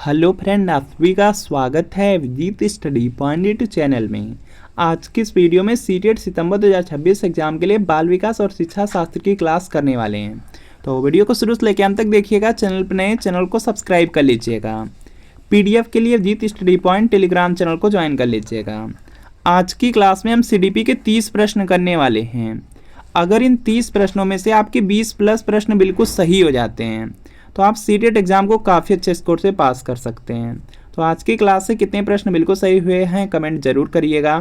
Hello friend, आप सभी का स्वागत है Vijit study point YouTube channel में। आज की इस वीडियो में सीटेट सितंबर 2026 एग्जाम के लिए बाल विकास और शिक्षा शास्त्र की क्लास करने वाले हैं। तो वीडियो को शुरू से लेकर अंत तक देखिएगा। चैनल पर नए चैनल को सब्सक्राइब कर लीजिएगा। पीडीएफ के लिए Vijit study point Telegram channel को ज्वाइन कर लीजिएगा। आज की क्लास में हम सीडीपी के 30 प्रश्न करने वाले हैं। अगर इन 30 प्रश्नों में से आपके 20 प्लस प्रश्न बिल्कुल सही हो जाते हैं तो आप सीटेट एग्जाम को काफ़ी अच्छे स्कोर से पास कर सकते हैं। तो आज की क्लास से कितने प्रश्न बिल्कुल सही हुए हैं कमेंट जरूर करिएगा।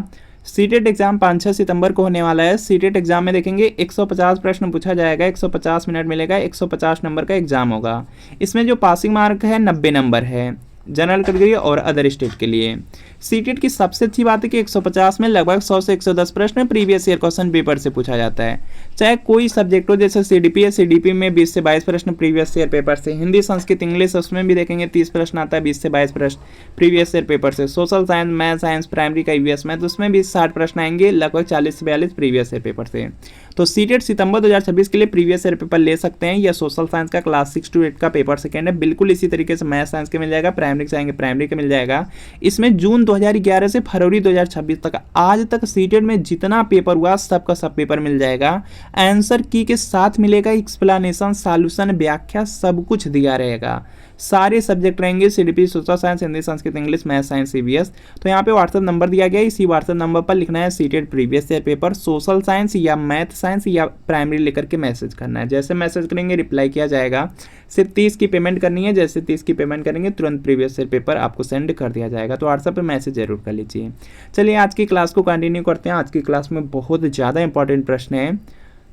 सीटेट एग्जाम 5-6 सितंबर को होने वाला है। सीटेट एग्जाम में देखेंगे 150 प्रश्न पूछा जाएगा, 150 मिनट मिलेगा, 150 नंबर का एग्जाम होगा। इसमें जो पासिंग मार्क है 90 नंबर है जनरल कैटेगरी और अदर स्टेट के लिए। सीटेट की सबसे अच्छी बात है कि 150 में लगभग 100 से 110 प्रश्न प्रीवियस ईयर क्वेश्चन पेपर से पूछा जाता है। चाहे कोई सब्जेक्ट हो, जैसे सीडीपी है, सीडीपी में 20 से 22 प्रश्न प्रीवियस ईयर पेपर से। हिंदी, संस्कृत, इंग्लिश उसमें भी देखेंगे 30 प्रश्न आता है, 20 से 22 प्रश्न प्रीवियस ईयर पेपर से। Social science, math science, primary का ईवीएस मैथ, उसमें भी 60 प्रश्न आएंगे, लगभग 40 से 42 प्रीवियस ईयर पेपर से। तो सीटेट सितंबर 2026 के लिए प्रीवियस ईयर पेपर ले सकते हैं। यह सोशल साइंस का क्लास 6 to 8 का पेपर सेकेंड है। बिल्कुल इसी तरीके से मैथ साइंस के मिल जाएगा, प्राइमरी से आएंगे प्राइमरी का मिल जाएगा। इसमें जून 2011 से फरवरी 2026 तक आज तक सीटेट में जितना पेपर हुआ सबका सब पेपर मिल जाएगा। आंसर की के साथ मिलेगा, एक्सप्लेनेशन, सॉल्यूशन, व्याख्या सब कुछ दिया रहेगा। सारे सब्जेक्ट रहेंगे, CDP, social science, Hindi, Sanskrit, English, math science, EVS. तो यहाँ पे व्हाट्सएप नंबर दिया गया है, इसी व्हाट्सएप नंबर पर लिखना है CTET previous year paper social science या मैथ साइंस या प्राइमरी लेकर के मैसेज करना है। जैसे मैसेज करेंगे रिप्लाई किया जाएगा। सिर्फ 30 की पेमेंट करनी है। जैसे 30 की पेमेंट करेंगे तुरंत प्रीवियस ईयर पेपर आपको सेंड कर दिया जाएगा। तो व्हाट्सएप पे मैसेज जरूर कर लीजिए। चलिए आज की क्लास को कंटिन्यू करते हैं। आज की क्लास में बहुत ज़्यादा इंपॉर्टेंट प्रश्न है।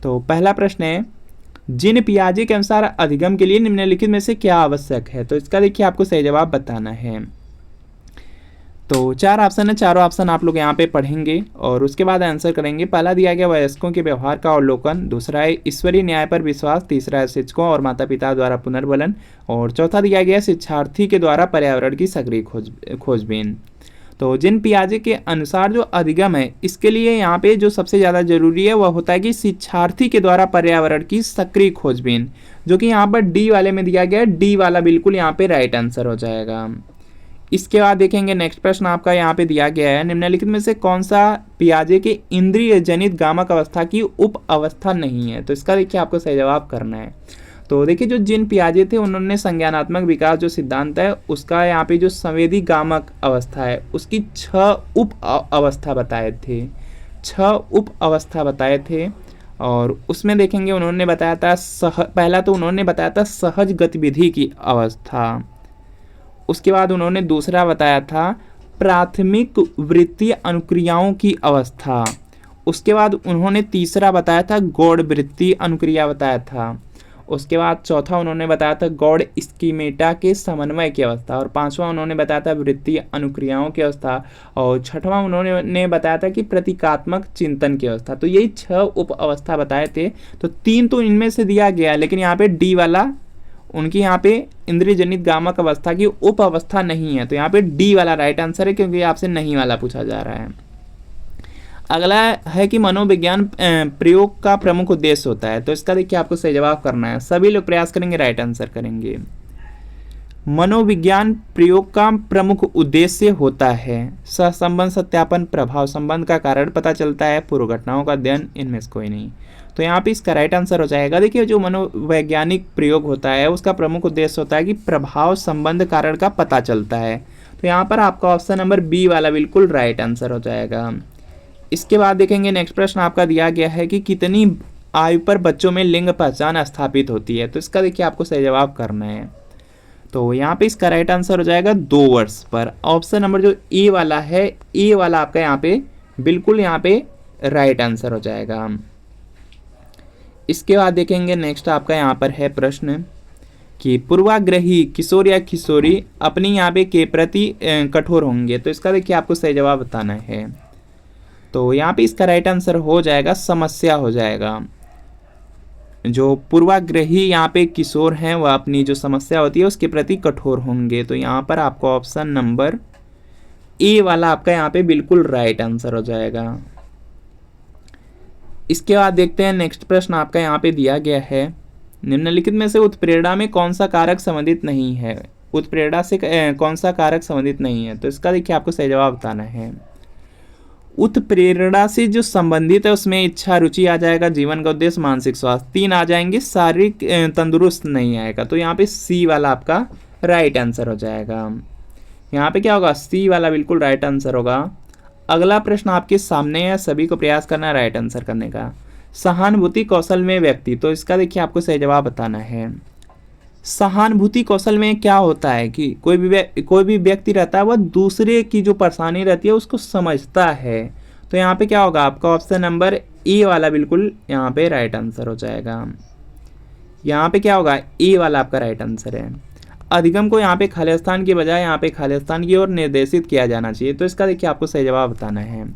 तो पहला प्रश्न है, जिन पियाजे के अनुसार अधिगम के लिए निम्नलिखित में से क्या आवश्यक है। तो इसका देखिए आपको सही जवाब बताना है। तो 4 ऑप्शन है, चारों ऑप्शन आप लोग यहाँ पे पढ़ेंगे और उसके बाद आंसर करेंगे। पहला दिया गया वयस्कों के व्यवहार का अवलोकन, दूसरा है ईश्वरीय न्याय पर विश्वास, तीसरा है शिक्षकों और माता पिता द्वारा पुनर्बलन और चौथा दिया गया शिक्षार्थी के द्वारा पर्यावरण की सक्रिय खोजबीन। तो जिन पियाजे के अनुसार जो अधिगम है, इसके लिए यहाँ पे जो सबसे ज़्यादा जरूरी है वह होता है कि शिक्षार्थी के द्वारा पर्यावरण की सक्रिय खोजबीन, जो कि यहाँ पर डी वाले में दिया गया है। डी वाला बिल्कुल यहाँ पे राइट आंसर हो जाएगा। इसके बाद देखेंगे नेक्स्ट प्रश्न आपका यहाँ पे दिया गया है, निम्नलिखित में से कौन सा पियाजे के इंद्रिय जनित गामक अवस्था की उप अवस्था नहीं है। तो इसका देखिए आपको सही जवाब करना है। तो देखिए जो जिन पियाजे थे उन्होंने संज्ञानात्मक विकास जो सिद्धांत है उसका यहाँ पे जो संवेदी गामक अवस्था है उसकी 6 उप अवस्था बताए थे। 6 उप अवस्था बताए थे और उसमें देखेंगे उन्होंने बताया था पहला तो उन्होंने बताया था सहज गतिविधि की अवस्था। उसके बाद उन्होंने दूसरा बताया था प्राथमिक वृत्तीय अनुक्रियाओं की अवस्था। उसके बाद उन्होंने तीसरा बताया था गौड़ वृत्तीय अनुक्रिया बताया था। उसके बाद चौथा उन्होंने बताया था गौड़ स्कीमेटा के समन्वय की अवस्था और पांचवा उन्होंने बताया था वृत्तीय अनुक्रियाओं की अवस्था और छठवां उन्होंने बताया था कि प्रतीकात्मक चिंतन की अवस्था। तो यही 6 उप अवस्था बताए थे। तो 3 तो इनमें से दिया गया, लेकिन यहाँ पे डी वाला उनकी यहाँ पे इंद्रिय जनित गामक अवस्था की उप अवस्था नहीं है। तो यहाँ पे डी वाला राइट आंसर है, क्योंकि आपसे नहीं वाला पूछा जा रहा है। अगला है कि मनोविज्ञान प्रयोग का प्रमुख उद्देश्य होता है। तो इसका देखिए आपको सही जवाब करना है। सभी लोग प्रयास करेंगे, राइट आंसर करेंगे। मनोविज्ञान प्रयोग का प्रमुख उद्देश्य होता है सहसंबंध सत्यापन, प्रभाव संबंध का कारण पता चलता है, पूर्व घटनाओं का अध्ययन, इनमें से कोई नहीं। तो यहाँ पे इसका राइट आंसर हो जाएगा। देखिए जो मनोवैज्ञानिक प्रयोग होता है उसका प्रमुख उद्देश्य होता है कि प्रभाव संबंध कारण का पता चलता है। तो यहाँ पर आपका ऑप्शन नंबर बी वाला बिल्कुल राइट आंसर हो जाएगा। इसके बाद देखेंगे नेक्स्ट प्रश्न आपका दिया गया है कि कितनी आयु पर बच्चों में लिंग पहचान स्थापित होती है। तो इसका देखिए आपको सही जवाब करना है। तो यहाँ पे इसका राइट आंसर हो जाएगा 2 वर्ष पर। ऑप्शन नंबर जो ए वाला है, ए वाला आपका यहाँ पे बिल्कुल यहाँ पे राइट आंसर हो जाएगा। इसके बाद देखेंगे नेक्स्ट आपका यहाँ पर है प्रश्न कि पूर्वाग्रही किशोर या किशोरी अपनी यहाँ पे के प्रति कठोर होंगे। तो इसका देखिए आपको सही जवाब बताना है। तो यहाँ पे इसका राइट आंसर हो जाएगा समस्या हो जाएगा। जो पूर्वाग्रही यहाँ पे किशोर हैं वह अपनी जो समस्या होती है उसके प्रति कठोर होंगे। तो यहाँ पर आपको ऑप्शन नंबर ए वाला आपका यहाँ पे बिल्कुल राइट आंसर हो जाएगा। इसके बाद देखते हैं नेक्स्ट प्रश्न आपका यहाँ पे दिया गया है, निम्नलिखित में से उत्प्रेरणा में कौन सा कारक संबंधित नहीं है। उत्प्रेरणा से कौन सा कारक संबंधित नहीं है? तो इसका देखिए आपको सही जवाब बताना है। उत्प्रेरणा से जो संबंधित है उसमें इच्छा, रुचि आ जाएगा, जीवन का उद्देश्य, मानसिक स्वास्थ्य, 3 आ जाएंगे, शारीरिक तंदुरुस्त नहीं आएगा। तो यहाँ पे सी वाला आपका राइट आंसर हो जाएगा। यहाँ पे क्या होगा? सी वाला बिल्कुल राइट आंसर होगा। अगला प्रश्न आपके सामने है, सभी को प्रयास करना है राइट आंसर करने का। सहानुभूति कौशल में व्यक्ति, तो इसका देखिए आपको सही जवाब बताना है। सहानुभूति कौशल में क्या होता है कि कोई भी व्यक्ति रहता है वह दूसरे की जो परेशानी रहती है उसको समझता है। तो यहाँ पे क्या होगा? आपका ऑप्शन नंबर ए वाला बिल्कुल यहाँ पे राइट आंसर हो जाएगा। यहाँ पे क्या होगा? ए वाला आपका राइट आंसर है। अधिगम को यहाँ पे खालिस्तान की बजाय यहाँ पे खालिस्तान की ओर निर्देशित किया जाना चाहिए। तो इसका देखिए आपको सही जवाब बताना है।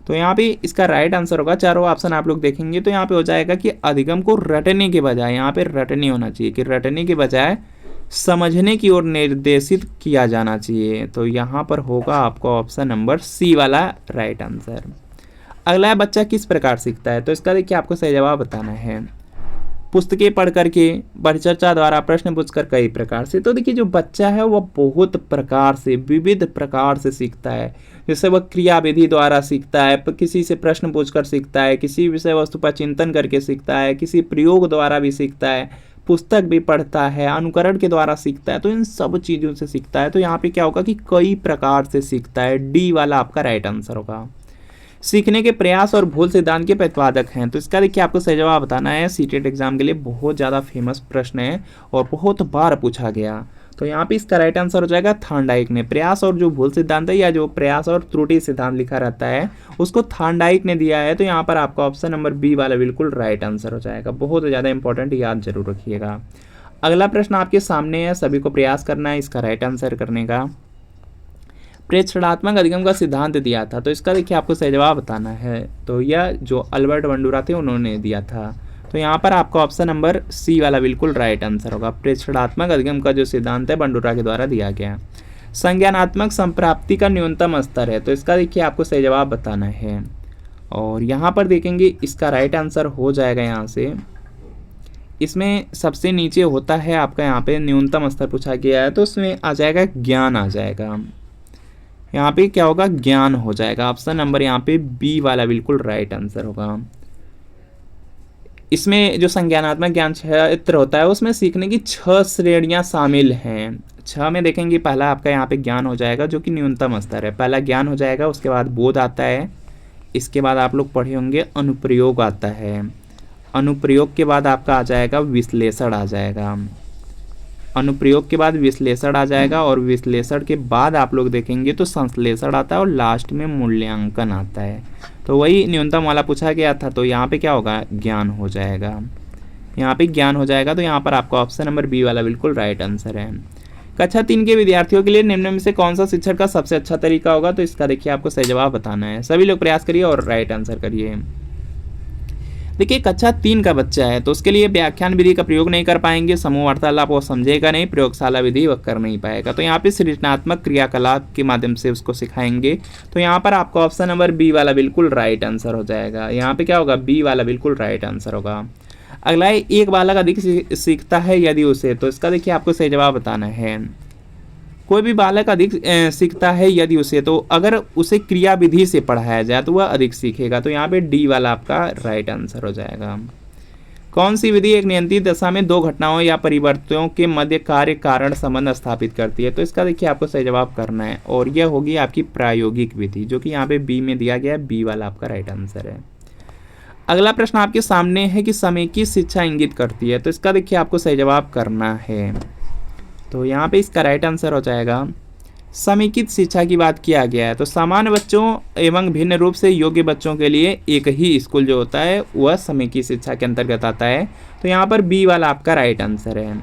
तो यहाँ पे इसका राइट आंसर होगा, चारों ऑप्शन आप लोग देखेंगे तो यहाँ पे हो जाएगा कि अधिगम को रटने के बजाय, यहाँ पे रटने होना चाहिए कि रटने के बजाय समझने की ओर निर्देशित किया जाना चाहिए। तो यहाँ पर होगा आपका ऑप्शन नंबर सी वाला राइट आंसर। अगला है, बच्चा किस प्रकार सीखता है? तो इसका देखिए आपको सही जवाब बताना है। पुस्तकें पढ़ करके, परिचर्चा द्वारा, प्रश्न पूछकर, कई प्रकार से। तो देखिए जो बच्चा है वह बहुत प्रकार से, विविध प्रकार से सीखता है। जैसे वह क्रिया विधि द्वारा सीखता है, किसी से प्रश्न पूछकर सीखता है, किसी विषय वस्तु पर चिंतन करके सीखता है, किसी प्रयोग द्वारा भी सीखता है, पुस्तक भी पढ़ता है, अनुकरण के द्वारा सीखता है। तो इन सब चीज़ों से सीखता है। तो यहाँ पे क्या होगा कि कई प्रकार से सीखता है। डी वाला आपका राइट आंसर होगा। सीखने के प्रयास और भूल सिद्धांत के प्रतिपादक हैं। तो इसका देखिए आपको सही जवाब बताना है। सीटेट एग्जाम के लिए बहुत ज़्यादा फेमस प्रश्न है और बहुत बार पूछा गया। तो यहाँ पे इसका राइट आंसर हो जाएगा थार्नडाइक ने। प्रयास और जो भूल सिद्धांत है या जो प्रयास और त्रुटि सिद्धांत लिखा रहता है उसको थार्नडाइक ने दिया है। तो यहाँ पर आपका ऑप्शन नंबर बी वाला बिल्कुल राइट आंसर हो जाएगा। बहुत ज़्यादा इंपॉर्टेंट, याद जरूर रखिएगा। अगला प्रश्न आपके सामने है, सभी को प्रयास करना है इसका राइट आंसर करने का। प्रेक्षणात्मक अधिगम का सिद्धांत दिया था। तो इसका देखिए आपको सही जवाब बताना है। तो यह जो अल्बर्ट बंडूरा थे उन्होंने दिया था। तो यहाँ पर आपका ऑप्शन नंबर सी वाला बिल्कुल राइट आंसर होगा। प्रेक्षणात्मक अधिगम का जो सिद्धांत है बंडूरा के द्वारा दिया गया। संज्ञानात्मक संप्राप्ति का न्यूनतम स्तर है। तो इसका देखिए आपको सही जवाब बताना है। और यहाँ पर देखेंगे इसका राइट आंसर हो जाएगा यहाँ से, इसमें सबसे नीचे होता है आपका यहाँ पे न्यूनतम स्तर पूछा गया है तो उसमें आ जाएगा ज्ञान आ जाएगा। यहाँ पे क्या होगा? ज्ञान हो जाएगा। ऑप्शन नंबर यहाँ पे बी वाला बिल्कुल राइट आंसर होगा। इसमें जो संज्ञानात्मक ज्ञान क्षेत्र होता है उसमें सीखने की 6 श्रेणियां शामिल हैं। 6 में देखेंगे पहला आपका यहाँ पे ज्ञान हो जाएगा जो कि न्यूनतम स्तर है। पहला ज्ञान हो जाएगा, उसके बाद बोध आता है, इसके बाद आप लोग पढ़े होंगे अनुप्रयोग आता है, अनुप्रयोग के बाद आपका आ जाएगा विश्लेषण आ जाएगा, अनुप्रयोग के बाद विश्लेषण आ जाएगा और विश्लेषण के बाद आप लोग देखेंगे तो संश्लेषण आता है और लास्ट में मूल्यांकन आता है। तो वही न्यूनतम वाला पूछा गया था। तो यहाँ पे क्या होगा? ज्ञान हो जाएगा। यहाँ पे ज्ञान हो जाएगा। तो यहाँ पर आपका ऑप्शन नंबर बी वाला बिल्कुल राइट आंसर है। कक्षा 3 के विद्यार्थियों के लिए निम्न में से कौन सा शिक्षण का सबसे अच्छा तरीका होगा? तो इसका देखिए आपको सही जवाब बताना है। सभी लोग प्रयास करिए और राइट आंसर करिए। देखिए कक्षा 3 का बच्चा है तो उसके लिए व्याख्यान विधि का प्रयोग नहीं कर पाएंगे, समूह वार्तालाप वो समझेगा नहीं, प्रयोगशाला विधि वह कर नहीं पाएगा। तो यहाँ पे सृजनात्मक क्रियाकलाप के माध्यम से उसको सिखाएंगे। तो यहाँ पर आपका ऑप्शन नंबर बी वाला बिल्कुल राइट आंसर हो जाएगा। यहाँ पे क्या होगा? बी वाला बिल्कुल राइट आंसर होगा। अगला है, एक बालक अधिक सीखता है यदि उसे, तो इसका देखिए आपको सही जवाब बताना है। कोई भी बालक अधिक सीखता है यदि उसे, तो अगर उसे क्रिया विधि से पढ़ाया जाए तो वह अधिक सीखेगा। तो यहाँ पे डी वाला आपका राइट आंसर हो जाएगा। कौन सी विधि एक नियंत्रित दशा में 2 घटनाओं या परिवर्तनों के मध्य कार्य कारण संबंध स्थापित करती है? तो इसका देखिए आपको सही जवाब करना है और यह होगी आपकी प्रायोगिक विधि जो कि यहाँ पे बी में दिया गया है। बी वाला आपका राइट आंसर है। अगला प्रश्न आपके सामने है कि समेकित शिक्षा इंगित करती है। तो इसका देखिए आपको सही जवाब करना है। तो यहाँ पे इसका राइट आंसर हो जाएगा। समेकित शिक्षा की बात किया गया है तो सामान्य बच्चों एवं भिन्न रूप से योग्य बच्चों के लिए एक ही स्कूल जो होता है वह समेकित शिक्षा के अंतर्गत आता है। तो यहाँ पर बी वाला आपका राइट आंसर है।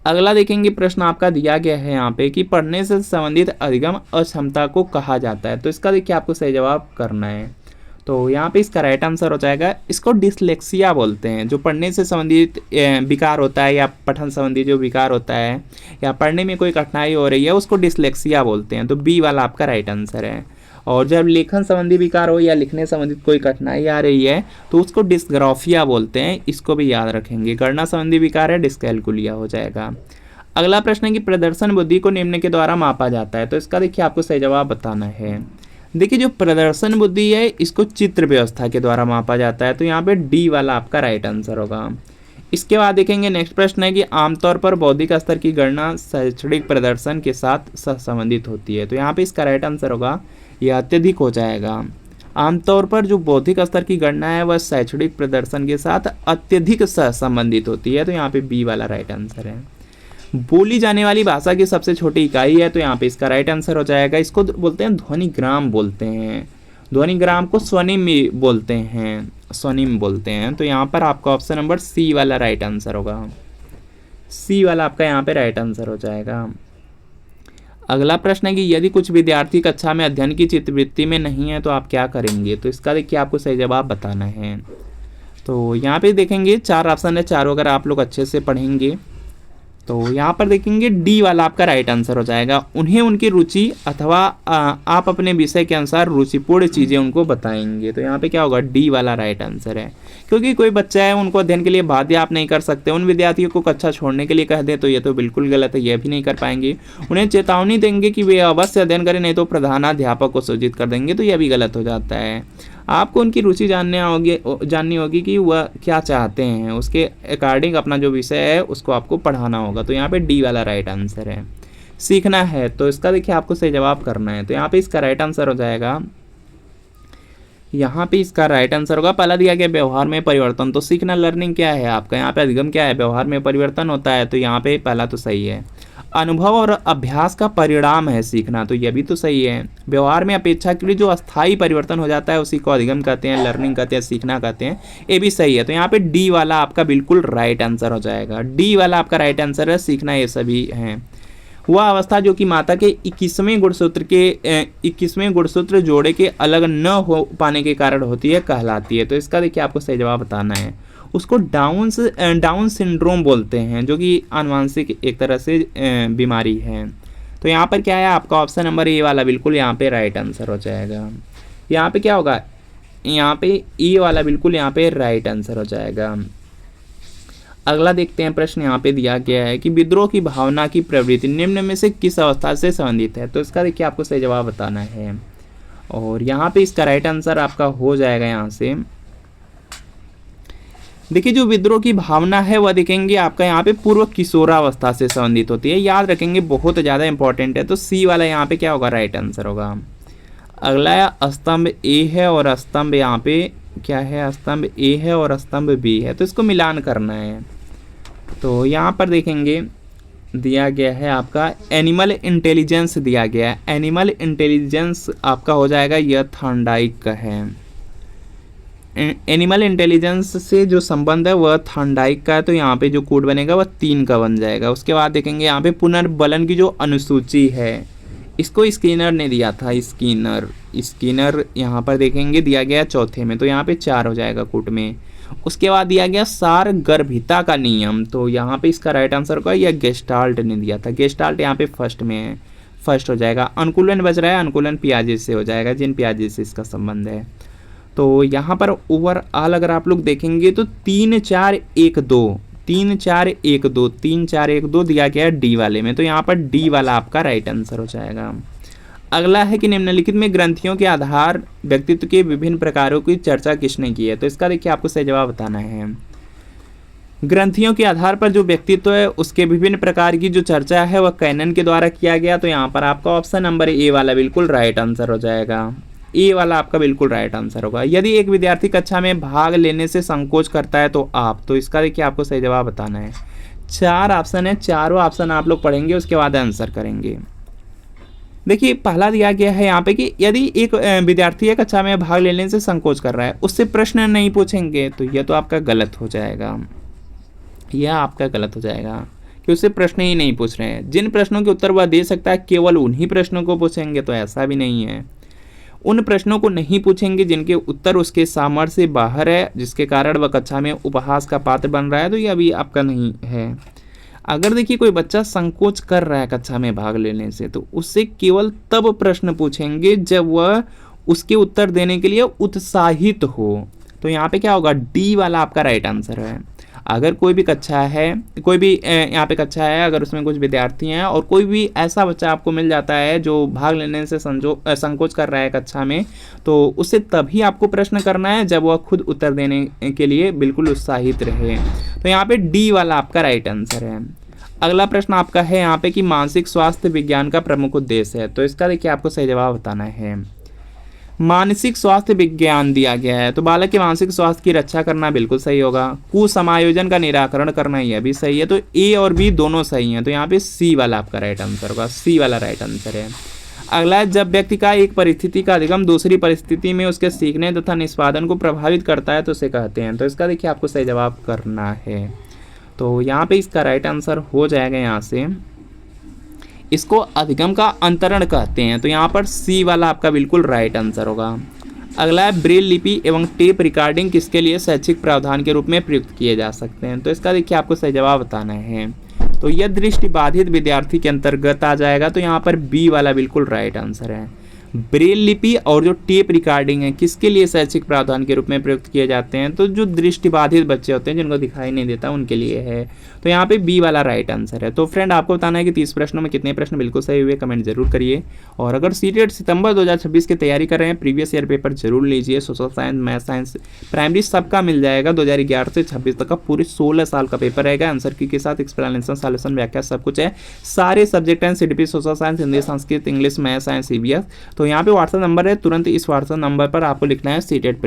अगला देखेंगे प्रश्न आपका दिया गया है यहाँ पे कि पढ़ने से संबंधित अधिगम अक्षमता को कहा जाता है। तो इसका देखिए आपको सही जवाब करना है। तो यहाँ पे इसका राइट आंसर हो जाएगा, इसको डिसलेक्सिया बोलते हैं। जो पढ़ने से संबंधित विकार होता है या पठन संबंधी जो विकार होता है या पढ़ने में कोई कठिनाई हो रही है उसको डिसलेक्सिया बोलते हैं। तो बी वाला आपका राइट आंसर है। और जब लेखन संबंधी विकार हो या लिखने संबंधित कोई कठिनाई आ रही है तो उसको डिस्ग्राफिया बोलते हैं। इसको भी याद रखेंगे। गणना संबंधी विकार है, डिस्कैलकुलिया हो जाएगा। अगला प्रश्न है कि प्रदर्शन बुद्धि को निम्न के द्वारा मापा जाता है, तो इसका देखिए आपको सही जवाब बताना है। देखिए जो प्रदर्शन बुद्धि है इसको चित्र व्यवस्था के द्वारा मापा जाता है, तो यहाँ पे डी वाला आपका राइट आंसर होगा। इसके बाद देखेंगे नेक्स्ट प्रश्न है कि आमतौर पर बौद्धिक स्तर की गणना शैक्षणिक प्रदर्शन के साथ सहसंबंधित होती है, तो यहाँ पे इसका राइट आंसर होगा यह अत्यधिक हो जाएगा। आमतौर पर जो बौद्धिक स्तर की गणना है वह शैक्षणिक प्रदर्शन के साथ अत्यधिक सहसंबंधित होती है, तो यहाँ पे बी वाला राइट आंसर है। बोली जाने वाली भाषा की सबसे छोटी इकाई है, तो यहाँ पे इसका राइट आंसर हो जाएगा। इसको बोलते हैं ध्वनिग्राम बोलते हैं, ध्वनिग्राम को स्वनिम बोलते हैं, स्वनिम बोलते हैं। तो यहाँ पर आपका ऑप्शन नंबर सी वाला राइट आंसर होगा, सी वाला आपका यहाँ पे राइट आंसर हो जाएगा। अगला प्रश्न है कि यदि कुछ विद्यार्थी कक्षा में अध्ययन की चित्तवृत्ति में नहीं है तो आप क्या करेंगे, तो इसका देखिए आपको सही जवाब बताना है। तो यहाँ पे देखेंगे 4 ऑप्शन है, चारों अगर आप लोग अच्छे से पढ़ेंगे तो यहाँ पर देखेंगे डी वाला आपका राइट आंसर हो जाएगा। उन्हें उनकी रुचि अथवा आप अपने विषय के अनुसार रुचिपूर्ण चीज़ें उनको बताएंगे, तो यहाँ पे क्या होगा, डी वाला राइट आंसर है। क्योंकि कोई बच्चा है उनको अध्ययन के लिए बाध्य आप नहीं कर सकते, उन विद्यार्थियों को कक्षा छोड़ने के लिए कह दें तो ये तो बिल्कुल गलत है, यह भी नहीं कर पाएंगे। उन्हें चेतावनी देंगे कि वे अवश्य अध्ययन करें, नहीं तो प्रधानाध्यापक को सूचित कर देंगे, तो यह भी गलत हो जाता है। आपको उनकी रुचि जाननी होगी कि वह क्या चाहते हैं, उसके अकॉर्डिंग अपना जो विषय है उसको आपको पढ़ाना होगा, तो यहाँ पे डी वाला राइट आंसर है। सीखना है तो इसका देखिए आपको सही जवाब करना है, तो यहाँ पे इसका राइट आंसर हो जाएगा, यहाँ पे इसका राइट आंसर होगा पहला दिया गया व्यवहार में परिवर्तन। तो सीखना लर्निंग क्या है आपका, यहाँ पे अधिगम क्या है, व्यवहार में परिवर्तन होता है, तो यहाँ पे पहला तो सही है। अनुभव और अभ्यास का परिणाम है सीखना, तो यह भी तो सही है। व्यवहार में अपेक्षाकृत जो अस्थायी परिवर्तन हो जाता है उसी को अधिगम कहते हैं, लर्निंग कहते हैं, सीखना कहते हैं, ये भी सही है। तो यहाँ पे डी वाला आपका बिल्कुल राइट आंसर हो जाएगा, डी वाला आपका राइट आंसर है, सीखना ये सभी हैं। वह अवस्था जो कि माता के 21वें गुणसूत्र जोड़े के अलग न हो पाने के कारण होती है कहलाती है, तो इसका देखिए आपको सही जवाब बताना है। उसको डाउन सिंड्रोम बोलते हैं, जो कि आनुवंशिक एक तरह से बीमारी है। तो यहाँ पर क्या है आपका ऑप्शन नंबर ए वाला बिल्कुल यहाँ पे राइट आंसर हो जाएगा। यहाँ पे क्या होगा, यहाँ पे ए वाला बिल्कुल यहाँ पे राइट आंसर हो जाएगा। अगला देखते हैं प्रश्न यहाँ पे दिया गया है कि विद्रोह की भावना की प्रवृत्ति निम्न में से किस अवस्था से संबंधित है, तो इसका देखिए आपको सही जवाब बताना है। और यहाँ पे इसका राइट आंसर आपका हो जाएगा यहाँ से। देखिए जो विद्रोह की भावना है वह देखेंगे आपका यहाँ पे पूर्व किशोरावस्था से संबंधित होती है, याद रखेंगे, बहुत ज़्यादा इंपॉर्टेंट है। तो सी वाला यहाँ पे क्या होगा, राइट आंसर होगा। अगला स्तंभ ए है और स्तंभ यहाँ पे क्या है, स्तंभ ए है और स्तंभ बी है, तो इसको मिलान करना है। तो यहाँ पर देखेंगे दिया गया है आपका एनिमल इंटेलिजेंस दिया गया है, एनिमल इंटेलिजेंस आपका हो जाएगा, यह थॉर्नडाइक का है। एनिमल इंटेलिजेंस से जो संबंध है वह थॉर्नडाइक का है, तो यहाँ पे जो कोड बनेगा वह 3 का बन जाएगा। उसके बाद देखेंगे यहाँ पे पुनर्बलन की जो अनुसूची है इसको स्किनर ने दिया था, स्किनर यहाँ पर देखेंगे दिया गया चौथे में, तो यहाँ पे 4 हो जाएगा कोड में। उसके बाद दिया गया सारगर्भिता का नियम, तो यहाँ पे इसका राइट आंसर होगा, यह गेस्टाल्ट ने दिया था, गेस्टाल्ट यहाँ पे फर्स्ट में है, फर्स्ट हो जाएगा। अनुकूलन बच रहा है, अनुकूलन पियाजे से हो जाएगा, जिन पियाजे से इसका संबंध है। तो यहाँ पर ओवरऑल अगर आप लोग देखेंगे तो 3 4 1 2 3 4 1 2 3 4 1 2 दिया गया है डी वाले में, तो यहाँ पर डी वाला आपका राइट आंसर हो जाएगा। अगला है कि निम्नलिखित में ग्रंथियों के आधार व्यक्तित्व के विभिन्न प्रकारों की चर्चा किसने की है, तो इसका देखिए आपको सही जवाब बताना है। ग्रंथियों के आधार पर जो व्यक्तित्व है उसके विभिन्न प्रकार की जो चर्चा है वह कैनन के द्वारा किया गया, तो यहाँ पर आपका ऑप्शन नंबर ए वाला बिल्कुल राइट आंसर हो जाएगा, ए वाला आपका बिल्कुल राइट आंसर होगा। यदि एक विद्यार्थी कक्षा में भाग लेने से संकोच करता है तो आप, तो इसका देखिए आपको सही जवाब बताना है। 4 ऑप्शन है, चारों ऑप्शन आप लोग पढ़ेंगे उसके बाद आंसर करेंगे। देखिए पहला दिया गया है यहाँ पे कि यदि एक विद्यार्थी एक कक्षा में भाग लेने से संकोच कर रहा है, उससे प्रश्न नहीं पूछेंगे, तो यह तो आपका गलत हो जाएगा, यह आपका गलत हो जाएगा कि उससे प्रश्न ही नहीं पूछ रहे हैं। जिन प्रश्नों के उत्तर वह दे सकता है केवल उन्हीं प्रश्नों को पूछेंगे, तो ऐसा भी नहीं है। उन प्रश्नों को नहीं पूछेंगे जिनके उत्तर उसके सामर्थ्य से बाहर है, जिसके कारण वह कक्षा में उपहास का पात्र बन रहा है, तो यह भी आपका नहीं है। अगर देखिए कोई बच्चा संकोच कर रहा है कक्षा में भाग लेने से, तो उससे केवल तब प्रश्न पूछेंगे जब वह उसके उत्तर देने के लिए उत्साहित हो, तो यहाँ पे क्या होगा, डी वाला आपका राइट आंसर है। अगर कोई भी कक्षा है, कोई भी यहाँ पे कक्षा है, अगर उसमें कुछ विद्यार्थी हैं और कोई भी ऐसा बच्चा आपको मिल जाता है जो भाग लेने से संकोच कर रहा है कक्षा में, तो उससे तभी आपको प्रश्न करना है जब वह खुद उत्तर देने के लिए बिल्कुल उत्साहित रहे। तो यहाँ पे डी वाला आपका राइट आंसर है। अगला प्रश्न आपका है यहाँ पे कि मानसिक स्वास्थ्य विज्ञान का प्रमुख उद्देश्य है, तो इसका देखिए आपको सही जवाब बताना है। मानसिक स्वास्थ्य विज्ञान दिया गया है तो बालक के मानसिक स्वास्थ्य की रक्षा करना बिल्कुल सही होगा। कुसमायोजन का निराकरण करना यह भी सही है, तो ए और बी दोनों सही हैं, तो यहाँ पे सी वाला आपका राइट आंसर होगा, सी वाला राइट आंसर है। अगला है, जब व्यक्ति का एक परिस्थिति का अधिगम दूसरी परिस्थिति में उसके सीखने तथा निष्पादन को प्रभावित करता है तो उसे कहते हैं, तो इसका देखिए आपको सही जवाब करना है। तो यहाँ पे इसका राइट आंसर हो जाएगा, यहाँ से इसको अधिगम का अंतरण कहते हैं, तो यहाँ पर सी वाला आपका बिल्कुल राइट आंसर होगा। अगला है, ब्रेल लिपि एवं टेप रिकॉर्डिंग किसके लिए शैक्षिक प्रावधान के रूप में प्रयुक्त किए जा सकते हैं, तो इसका देखिए आपको सही जवाब बताना है। तो यह दृष्टिबाधित विद्यार्थी के अंतर्गत आ जाएगा, तो यहाँ पर बी वाला बिल्कुल राइट आंसर है। ब्रेल लिपि और जो टेप रिकॉर्डिंग है किसके लिए शैक्षिक प्रावधान के रूप में प्रयुक्त किए जाते हैं, तो जो दृष्टिबाधित बच्चे होते हैं जिनको दिखाई नहीं देता उनके लिए है, तो यहाँ पे बी वाला राइट आंसर है। तो फ्रेंड आपको बताना है कि 30 प्रश्नों में कितने प्रश्न बिल्कुल सही हुए, कमेंट जरूर करिए। और अगर सीटेट सितंबर 2026 की तैयारी कर रहे हैं, प्रीवियस ईयर पेपर जरूर लीजिए, social science, math science, primary सबका मिल जाएगा। 2011 से 26 तक का पूरे 16 साल का पेपर रहेगा, आंसर की के साथ एक्सप्लेनेशन, सॉल्यूशन, व्याख्या सब कुछ है। सारे सब्जेक्ट हैं, CDP, social science, Hindi, Sanskrit, English, math science, CBS. तो यहाँ पे व्हाट्सएप नंबर है, तुरंत इस व्हाट्सएप नंबर पर आपको लिखना है सीटेट